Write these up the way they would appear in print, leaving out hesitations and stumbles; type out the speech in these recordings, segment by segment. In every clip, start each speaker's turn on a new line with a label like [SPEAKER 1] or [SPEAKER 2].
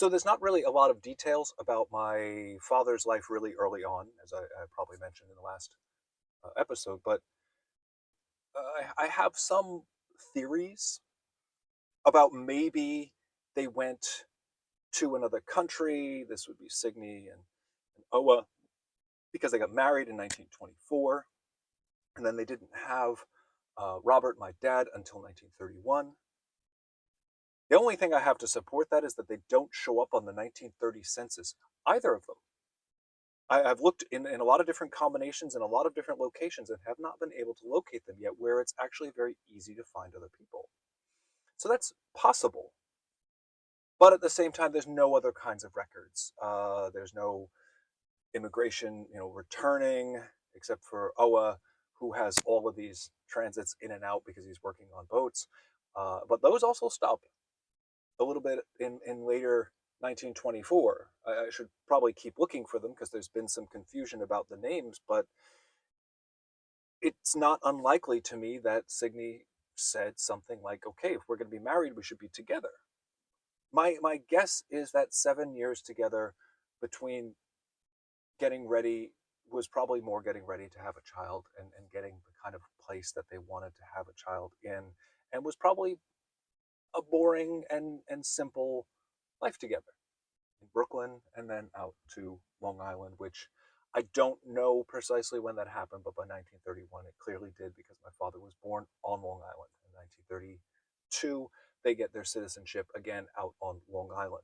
[SPEAKER 1] So there's not really a lot of details about my father's life really early on, as I probably mentioned in the last episode, but I have some theories about maybe they went to another country. This would be Signy and Oa because they got married in 1924, and then they didn't have Robert, my dad, until 1931. The only thing I have to support that is that they don't show up on the 1930 census, either of them. I've looked in a lot of different combinations in a lot of different locations and have not been able to locate them yet where it's actually very easy to find other people. So that's possible. But at the same time, there's no other kinds of records. There's no immigration, returning, except for Oa, who has all of these transits in and out because he's working on boats. But those also stop a little bit in later 1924. I should probably keep looking for them because there's been some confusion about the names, but it's not unlikely to me that Signy said something like, okay, if we're going to be married, we should be together. My guess is that 7 years together between getting ready was probably more getting ready to have a child and getting the kind of place that they wanted to have a child in, and was probably a boring and simple life together in Brooklyn and then out to Long Island, which I don't know precisely when that happened, but by 1931 it clearly did because my father was born on Long Island. In 1932, they get their citizenship again out on Long Island.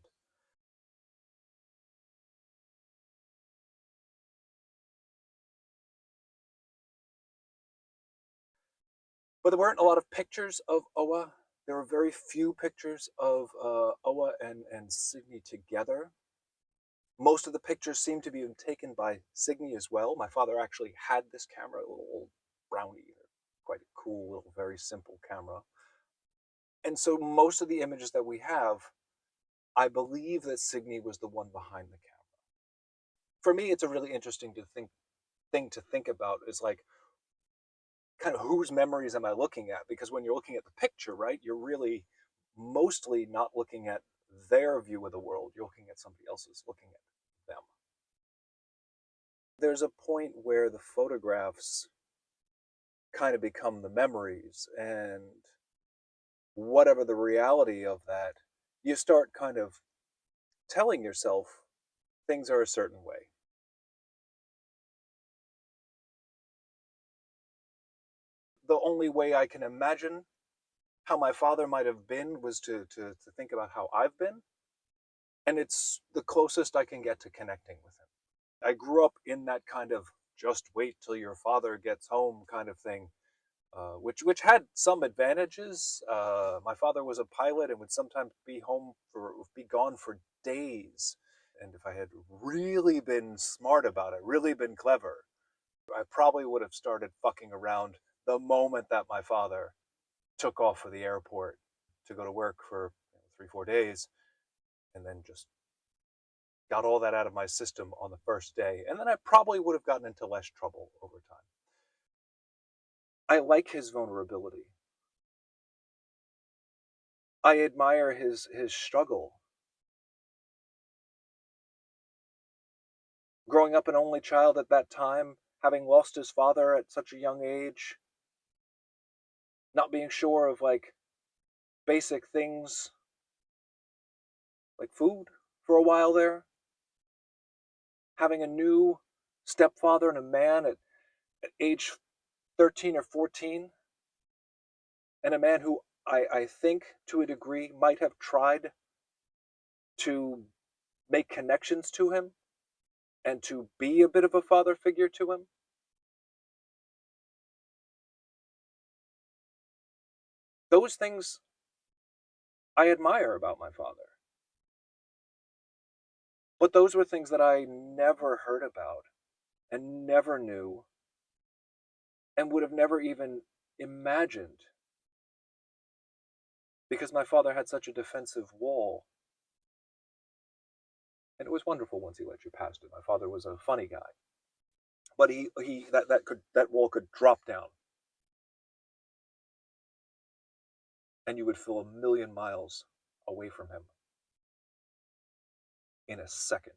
[SPEAKER 1] But there weren't a lot of pictures of Oa. There were very few pictures of Oa and Signy together. Most of the pictures seem to be taken by Signy as well. My father actually had this camera, a little old brownie, quite a cool little, very simple camera. And so most of the images that we have, I believe that Signy was the one behind the camera. For me, it's a really interesting thing to think about is like kind of whose memories am I looking at? Because when you're looking at the picture, right, you're really mostly not looking at their view of the world. You're looking at somebody else's looking at them. There's a point where the photographs kind of become the memories, and whatever the reality of that, you start kind of telling yourself things are a certain way. The only way I can imagine how my father might have been was to think about how I've been, and it's the closest I can get to connecting with him. I grew up in that kind of just wait till your father gets home kind of thing, which had some advantages. My father was a pilot and would sometimes be gone for days. And if I had really been smart about it, really been clever, I probably would have started fucking around the moment that my father took off for the airport to go to work for 3, 4 days, and then just got all that out of my system on the first day. And then I probably would have gotten into less trouble over time. I like his vulnerability. I admire his struggle. Growing up an only child at that time, having lost his father at such a young age, not being sure of like basic things like food for a while there, having a new stepfather and a man at age 13 or 14, and a man who I think to a degree might have tried to make connections to him and to be a bit of a father figure to him. Those things I admire about my father. But those were things that I never heard about and never knew and would have never even imagined because my father had such a defensive wall. And it was wonderful once he let you past it. My father was a funny guy. But he that wall could drop down and you would feel a million miles away from him. in a second.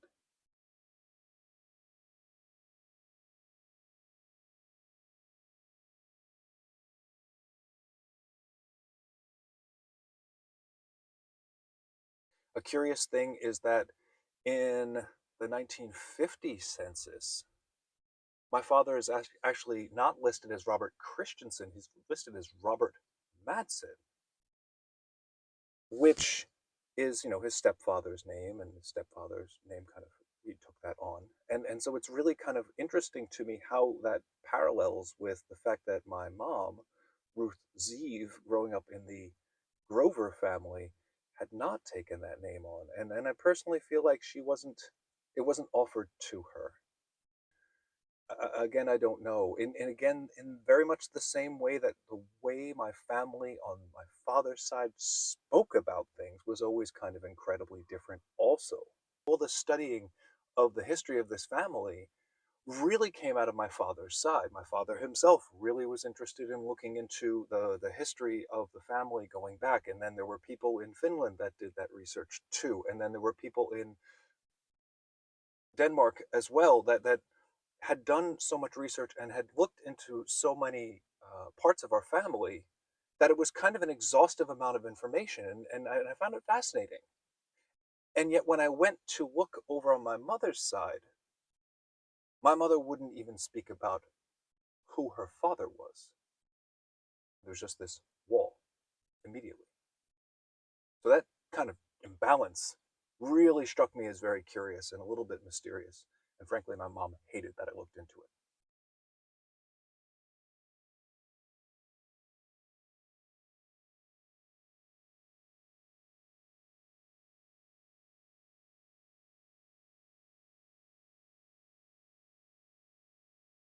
[SPEAKER 1] A curious thing is that in the 1950 census, my father is actually not listed as Robert Christensen, he's listed as Robert Madsen, which is, his stepfather's name, and his stepfather's name kind of he took that on. And so it's really kind of interesting to me how that parallels with the fact that my mom, Ruth Zeev, growing up in the Grover family, had not taken that name on. And I personally feel like it wasn't offered to her. Again, I don't know. And again, in very much the same way that the way my family on my father's side spoke about things was always kind of incredibly different, also. All the studying of the history of this family really came out of my father's side. My father himself really was interested in looking into the history of the family going back. And then there were people in Finland that did that research too. And then there were people in Denmark as well that had done so much research and had looked into so many parts of our family that it was kind of an exhaustive amount of information, and I found it fascinating. And yet, when I went to look over on my mother's side, my mother wouldn't even speak about who her father was. There's just this wall immediately. So that kind of imbalance really struck me as very curious and a little bit mysterious. And frankly, my mom hated that I looked into it.